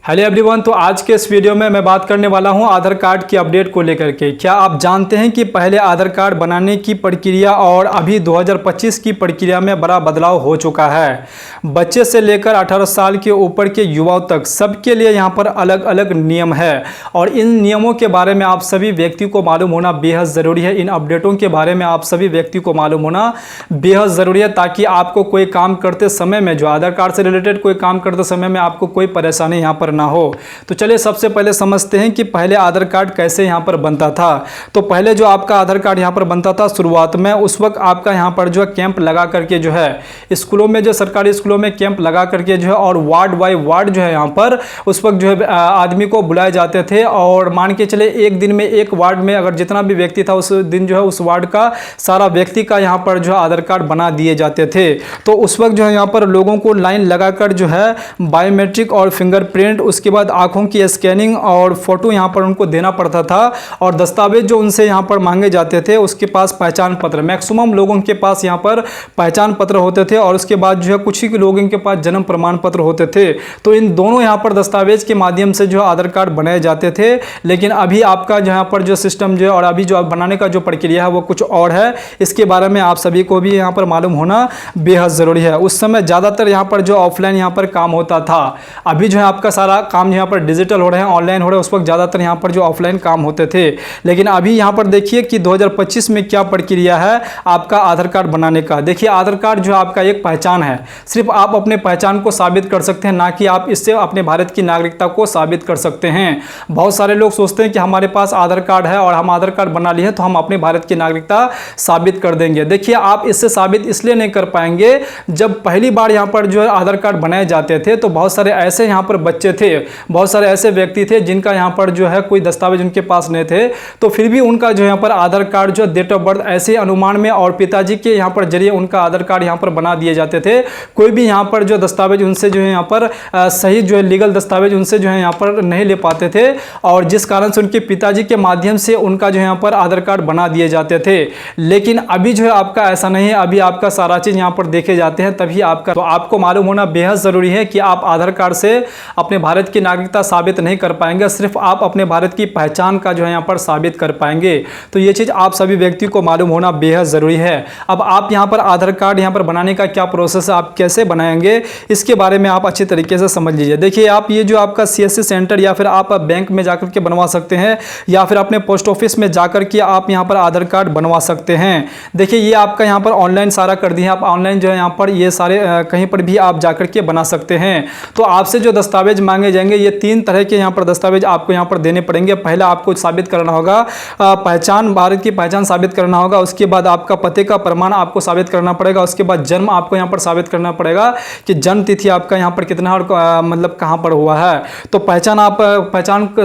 Hello everyone. तो आज के इस वीडियो में मैं बात करने वाला हूं आधार कार्ड की अपडेट को लेकर के। क्या आप जानते हैं कि पहले आधार कार्ड बनाने की प्रक्रिया और अभी 2025 की प्रक्रिया में बड़ा बदलाव हो चुका है। बच्चे से लेकर 18 साल के ऊपर के युवाओं तक सबके लिए यहां पर अलग अलग नियम है और इन नियमों के बारे में आप सभी व्यक्ति को मालूम होना बेहद ज़रूरी है। इन अपडेटों के बारे में आप सभी व्यक्ति को मालूम होना बेहद ज़रूरी है ताकि आपको कोई काम करते समय में, जो आधार कार्ड से रिलेटेड कोई काम करते समय में, आपको कोई परेशानी यहाँ पर ना हो। तो चलिए सबसे पहले समझते हैं कि पहले आधार कार्ड कैसे यहाँ पर बनता था। तो पहले जो आपका आधार कार्ड यहाँ पर बनता था शुरुआत में, उस वक्त आपका यहाँ पर जो है कैंप लगा करके जो है स्कूलों में, जो सरकारी स्कूलों में कैंप लगा करके जो है और वार्ड बाय वार्ड जो है यहाँ पर उस वक्त जो है आदमी को बुलाए जाते थे। और मान के चले एक दिन में एक वार्ड में अगर जितना भी व्यक्ति था उस दिन जो है उस वार्ड का सारा व्यक्ति का यहाँ पर जो है आधार कार्ड बना दिए जाते थे। तो उस वक्त जो है यहाँ पर लोगों को लाइन लगाकर जो है बायोमेट्रिक और फिंगरप्रिंट, उसके बाद आंखों की स्कैनिंग और फोटो यहाँ पर उनको देना पड़ता था। और दस्तावेज जो उनसे यहाँ पर मांगे जाते थे, उसके पास पहचान पत्र, मैक्सिमम लोगों के पास यहाँ पर पहचान पत्र होते थे और उसके बाद जो है कुछ ही लोगों के पास जन्म प्रमाण पत्र होते थे। तो इन दोनों यहाँ पर दस्तावेज के माध्यम से जो आधार कार्ड बनाए जाते थे। लेकिन अभी आपका यहाँ पर जो सिस्टम जो है और अभी जो बनाने का जो प्रक्रिया है वो कुछ और है। इसके बारे में आप सभी को भी यहाँ पर मालूम होना बेहद ज़रूरी है। उस समय ज़्यादातर यहाँ पर जो ऑफलाइन यहाँ पर काम होता था, अभी जो है आपका सारा काम यहाँ पर डिजिटल हो रहे हैं, ऑनलाइन हो रहे हैं। उस वक्त ज़्यादातर यहाँ पर जो ऑफलाइन काम होते थे। लेकिन अभी यहाँ पर देखिए कि 2025 में क्या प्रक्रिया है आपका आधार कार्ड बनाने का। देखिए आधार कार्ड जो आपका एक पहचान है, सिर्फ आप अपने पहचान को साबित कर सकते हैं, ना कि आप इससे अपने भारत की नागरिकता को साबित कर सकते हैं। बहुत सारे लोग सोचते हैं कि हमारे पास आधार कार्ड है और हम आधार कार्ड बना लिए हैं तो हम अपने भारत की नागरिकता साबित कर देंगे। देखिए आप इससे साबित इसलिए नहीं कर पाएंगे, जब पहली बार यहाँ पर जो है आधार कार्ड बनाए जाते थे तो बहुत सारे ऐसे यहाँ पर बच्चे थे, बहुत सारे ऐसे व्यक्ति थे जिनका यहाँ पर जो है कोई दस्तावेज उनके पास नहीं थे। तो फिर भी उनका जो यहाँ पर आधार कार्ड जो डेट ऑफ बर्थ ऐसे अनुमान में और पिताजी के यहाँ पर जरिए उनका आधार कार्ड यहाँ पर बना दिए जाते थे। कोई भी यहाँ पर जो दस्तावेज उनसे जो है यहाँ पर सही जो है लीगल दस्तावेज उनसे जो है यहाँ पर नहीं ले पाते थे और जिस कारण से उनके पिताजी के माध्यम से उनका जो यहाँ पर आधार कार्ड बना दिए जाते थे। लेकिन अभी जो है आपका ऐसा नहीं है, अभी आपका सारा चीज़ यहाँ पर देखे जाते हैं तभी आपका। तो आपको मालूम होना बेहद ज़रूरी है कि आप आधार कार्ड से अपने भारत की नागरिकता साबित नहीं कर पाएंगे, सिर्फ आप अपने भारत की पहचान का जो है यहाँ पर साबित कर पाएंगे। तो ये चीज़ आप सभी व्यक्ति को मालूम होना बेहद ज़रूरी है। अब आप यहाँ पर आधार कार्ड यहाँ पर बनाने का क्या प्रोसेस है, आप कैसे बनाएंगे, इसके बारे में आप अच्छी तरीके से समझ लीजिए। देखिए आप ये जो आपका CSC सेंटर या फिर आप बैंक में जाकर के बनवा सकते हैं या फिर अपने पोस्ट ऑफिस में जाकर के आप यहाँ पर आधार कार्ड बनवा सकते हैं। देखिए ये आपका यहाँ पर ऑनलाइन सारा कर दिए, आप ऑनलाइन जो है यहाँ पर ये सारे कहीं पर भी आप जाकर के बना सकते हैं। तो आपसे जो दस्तावेज मांगे जाएंगे, ये 3 तरह के यहाँ पर दस्तावेज आपको यहाँ पर देने पड़ेंगे। पहला आपको साबित करना होगा पहचान, भारत की पहचान साबित करना होगा। उसके बाद आपका पते का प्रमाण आपको साबित करना पड़ेगा। उसके बाद जन्म आपको यहाँ पर साबित करना पड़ेगा कि जन्म तिथि आपका यहाँ पर कितना और मतलब कहाँ पर हुआ है। तो पहचान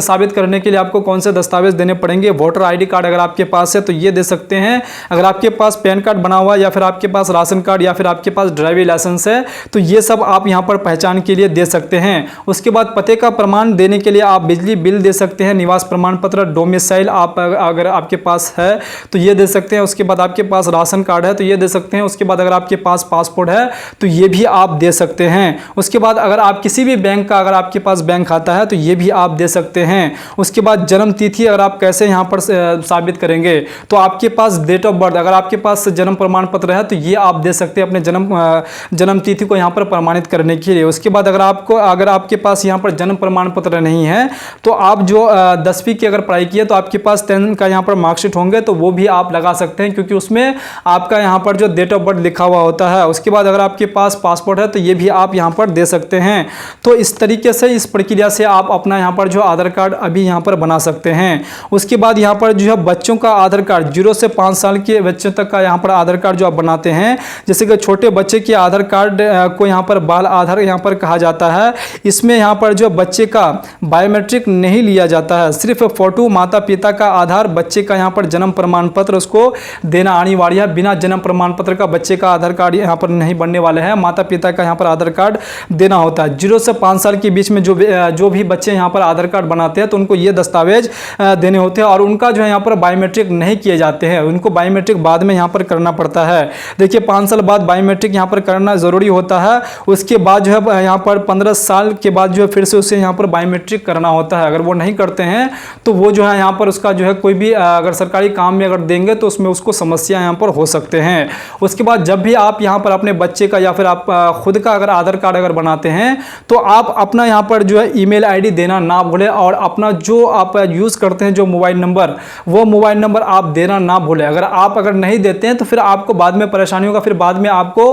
साबित करने के लिए आपको कौन से दस्तावेज देने पड़ेंगे, वोटर ID कार्ड अगर आपके पास है तो ये दे सकते हैं। अगर आपके पास पैन कार्ड बना हुआ है या फिर आपके पास राशन कार्ड या फिर आपके पास ड्राइविंग लाइसेंस है तो ये सब आप यहाँ पर पहचान के लिए दे सकते हैं। उसके बाद पते का प्रमाण देने के लिए आप बिजली बिल दे सकते हैं, निवास प्रमाण पत्र, डोमिसाइल आप अगर आपके पास है तो ये दे सकते हैं। उसके बाद आपके पास राशन कार्ड है तो ये दे सकते हैं। उसके बाद अगर आपके पास पासपोर्ट है तो ये भी आप दे सकते हैं। उसके बाद अगर आप किसी भी बैंक का, अगर आपके पास बैंक खाता है तो ये भी आप दे सकते हैं। उसके बाद जन्म तिथि अगर आप कैसे यहाँ पर साबित करेंगे, तो आपके पास डेट ऑफ बर्थ, अगर आपके पास जन्म प्रमाण पत्र है तो ये आप दे सकते हैं अपने जन्म तिथि को यहाँ पर प्रमाणित करने के लिए। उसके बाद अगर आपके पास यहाँ पर जन्म प्रमाण पत्र नहीं है तो आप जो 10वीं की अगर पढ़ाई की है तो आपके पास 10 का यहाँ पर मार्कशीट होंगे तो वो भी आप लगा सकते हैं, क्योंकि उसमें आपका यहाँ पर जो डेट ऑफ बर्थ लिखा हुआ होता है। उसके बाद अगर आपके पास पासपोर्ट है तो ये भी आप यहाँ पर दे सकते हैं। तो इस तरीके से, इस प्रक्रिया से आप अपना यहाँ पर जो आधार कार्ड अभी यहाँ पर बना सकते हैं। उसके बाद यहाँ पर जो है बच्चों का आधार कार्ड, 0 से 5 साल के बच्चों तक का यहाँ पर आधार कार्ड जो आप बनाते हैं, जैसे कि छोटे बच्चे के आधार कार्ड को यहाँ पर बाल आधार यहाँ पर कहा जाता है। इसमें यहाँ पर जो बच्चे का बायोमेट्रिक नहीं लिया जाता है, सिर्फ फोटो, माता पिता का आधार, बच्चे का यहाँ पर जन्म प्रमाण पत्र उसको देना अनिवार्य है। बिना जन्म प्रमाण पत्र का बच्चे का आधार कार्ड यहाँ पर नहीं बनने वाले हैं। माता पिता का यहाँ पर आधार कार्ड देना होता है। 0 से 5 साल के बीच में जो भी बच्चे यहाँ पर आधार कार्ड बनाते हैं तो उनको ये दस्तावेज देने होते हैं और उनका जो है यहाँ पर बायोमेट्रिक नहीं किए जाते हैं, उनको बायोमेट्रिक बाद में यहाँ पर करना पड़ता है। देखिए 5 साल बाद बायोमेट्रिक यहाँ पर करना ज़रूरी होता है। उसके बाद जो है यहाँ पर 15 साल के बाद जो फिर से उसे यहाँ पर बायोमेट्रिक करना होता है। अगर वो नहीं करते हैं तो वो जो है यहाँ पर उसका जो है कोई भी अगर सरकारी काम में अगर देंगे तो उसमें उसको समस्या यहाँ पर हो सकते हैं। उसके बाद जब भी आप यहाँ पर अपने बच्चे का या फिर आप खुद का अगर आधार कार्ड अगर बनाते हैं तो आप अपना यहाँ पर जो है ईमेल आईडी देना ना भूलें और अपना जो आप यूज़ करते हैं जो मोबाइल नंबर, वो मोबाइल नंबर आप देना ना भूलें। अगर नहीं देते हैं तो फिर आपको बाद में परेशानी होगा, फिर बाद में आपको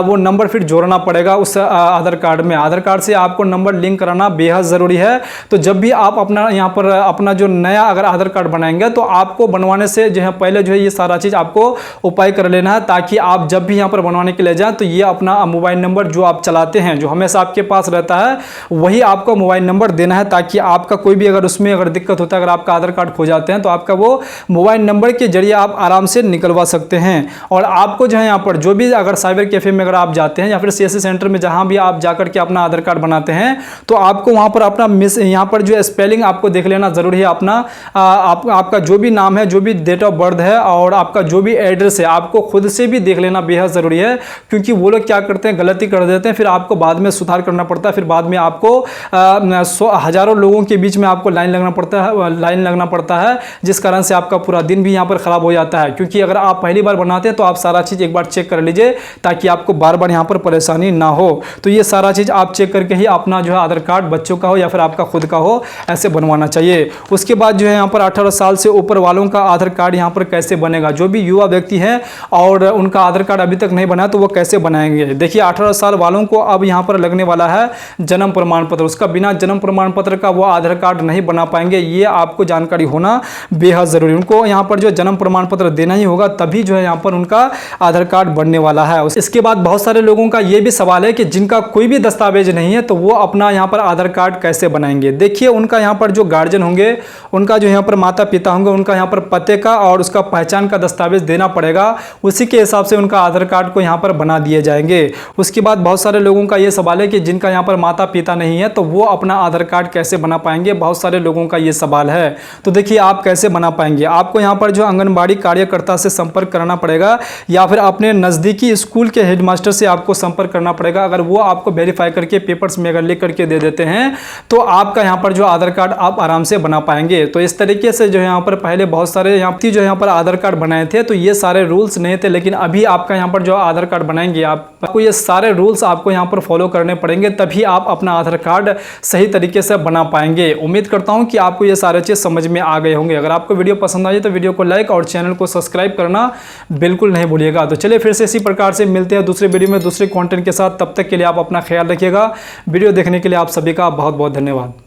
वो नंबर फिर जोड़ना पड़ेगा उस आधार कार्ड में। आधार कार्ड से आपको नंबर लिंक कराना बेहद ज़रूरी है। तो जब भी आप अपना यहाँ पर अपना जो नया अगर आधार कार्ड बनाएंगे तो आपको बनवाने से जो है पहले जो है ये सारा चीज़ आपको उपाय कर लेना है, ताकि आप जब भी यहाँ पर बनवाने के लिए जाएं तो ये अपना मोबाइल नंबर जो आप चलाते हैं, जो हमेशा आपके पास रहता है, वही आपको मोबाइल नंबर देना है, ताकि आपका कोई भी अगर उसमें अगर दिक्कत होता है, अगर आपका आधार कार्ड खो जाते हैं तो आपका वो मोबाइल नंबर के जरिए आप आराम से निकलवा सकते हैं। और आपको जो है यहाँ पर जो भी अगर साइबर कैफे में अगर आप जाते हैं या फिर सीएससी सेंटर में जहाँ भी आप जाकर के अपना आधार कार्ड बनाते हैं तो आपको वहाँ पर अपना यहाँ पर जो स्पेलिंग आपको देख लेना ज़रूरी है। अपना आपका जो भी नाम है, जो भी डेट ऑफ बर्थ है और आपका जो भी एड्रेस है, आपको खुद से भी देख लेना बेहद ज़रूरी है, क्योंकि वो लोग क्या करते हैं, गलती कर देते हैं, फिर आपको बाद में सुधार करना पड़ता है, फिर बाद में आपको हज़ारों लोगों के बीच में आपको लाइन लगना पड़ता है, जिस कारण से आपका पूरा दिन भी यहाँ पर ख़राब हो जाता है। क्योंकि अगर आप पहली बार बनाते हैं तो आप सारा चीज़ एक बार चेक कर लीजिए, ताकि आपको बार बार यहाँ पर परेशानी ना हो। तो ये सारा चीज़ आप चेक करके ही अपना जो है आधार कार्ड बच्चों का हो या फिर आपका खुद का हो, ऐसे बनवाना चाहिए। उसके बाद जो है यहाँ पर 18 साल से ऊपर वालों का आधार कार्ड यहाँ पर कैसे बनेगा। जो भी युवा व्यक्ति हैं और उनका आधार कार्ड अभी तक नहीं बना तो वो कैसे बनाएंगे। देखिए 18 साल वालों को अब यहाँ पर लगने वाला है जन्म प्रमाण पत्र। उसका बिना जन्म प्रमाण पत्र का वो आधार कार्ड नहीं बना पाएंगे, ये आपको जानकारी होना बेहद ज़रूरी। उनको यहाँ पर जो जन्म प्रमाण पत्र देना ही होगा, तभी जो है यहाँ पर उनका आधार कार्ड बनने वाला है। इसके बाद बहुत सारे लोगों का ये भी सवाल है कि जिनका कोई भी दस्तावेज नहीं है तो वो अपना यहाँ पर आधार कार्ड कैसे बनाएंगे। देखिए उनका यहाँ पर जो गार्जियन होंगे, उनका जो यहाँ पर माता पिता होंगे, उनका यहाँ पर पते का और उसका पहचान का दस्तावेज देना पड़ेगा, उसी के हिसाब से उनका आधार कार्ड को यहाँ पर बना दिए जाएंगे। उसके बाद बहुत सारे लोगों का ये सवाल है कि जिनका यहाँ पर माता पिता नहीं है तो वो अपना आधार कार्ड कैसे बना पाएंगे। बहुत सारे लोगों का ये सवाल है। तो देखिए आप कैसे बना पाएंगे। आपको यहाँ पर जो आंगनबाड़ी कार्यकर्ता से संपर्क करना पड़ेगा या फिर अपने नज़दीकी स्कूल के हेडमास्टर से आपको संपर्क करना पड़ेगा। अगर वो आपको वेरीफाई करके पेपर्स में अगर लिख करके दे देते हैं तो आपका यहाँ पर जो आधार कार्ड आप आराम से बना पाएंगे। तो इस तरीके से जो यहाँ पर पहले बहुत सारे यहाँ पर आधार कार्ड बनाए थे तो ये सारे रूल्स नहीं थे, लेकिन अभी आपका यहाँ पर जो आधार कार्ड बनाएंगे आपको ये सारे रूल्स आपको यहाँ पर फॉलो करने पड़ेंगे, तभी आप अपना आधार कार्ड सही तरीके से बना पाएंगे। उम्मीद करता हूँ कि आपको ये सारे चीज़ समझ में आ गए होंगे। अगर आपको वीडियो पसंद आई तो वीडियो को लाइक और चैनल को सब्सक्राइब करना बिल्कुल नहीं भूलिएगा। तो चलिए फिर से इसी प्रकार से मिलते हैं दूसरे वीडियो में दूसरे कंटेंट के साथ। तब तक के लिए आप अपना ख्याल रखिएगा। वीडियो देखने के लिए आप सभी का बहुत बहुत धन्यवाद।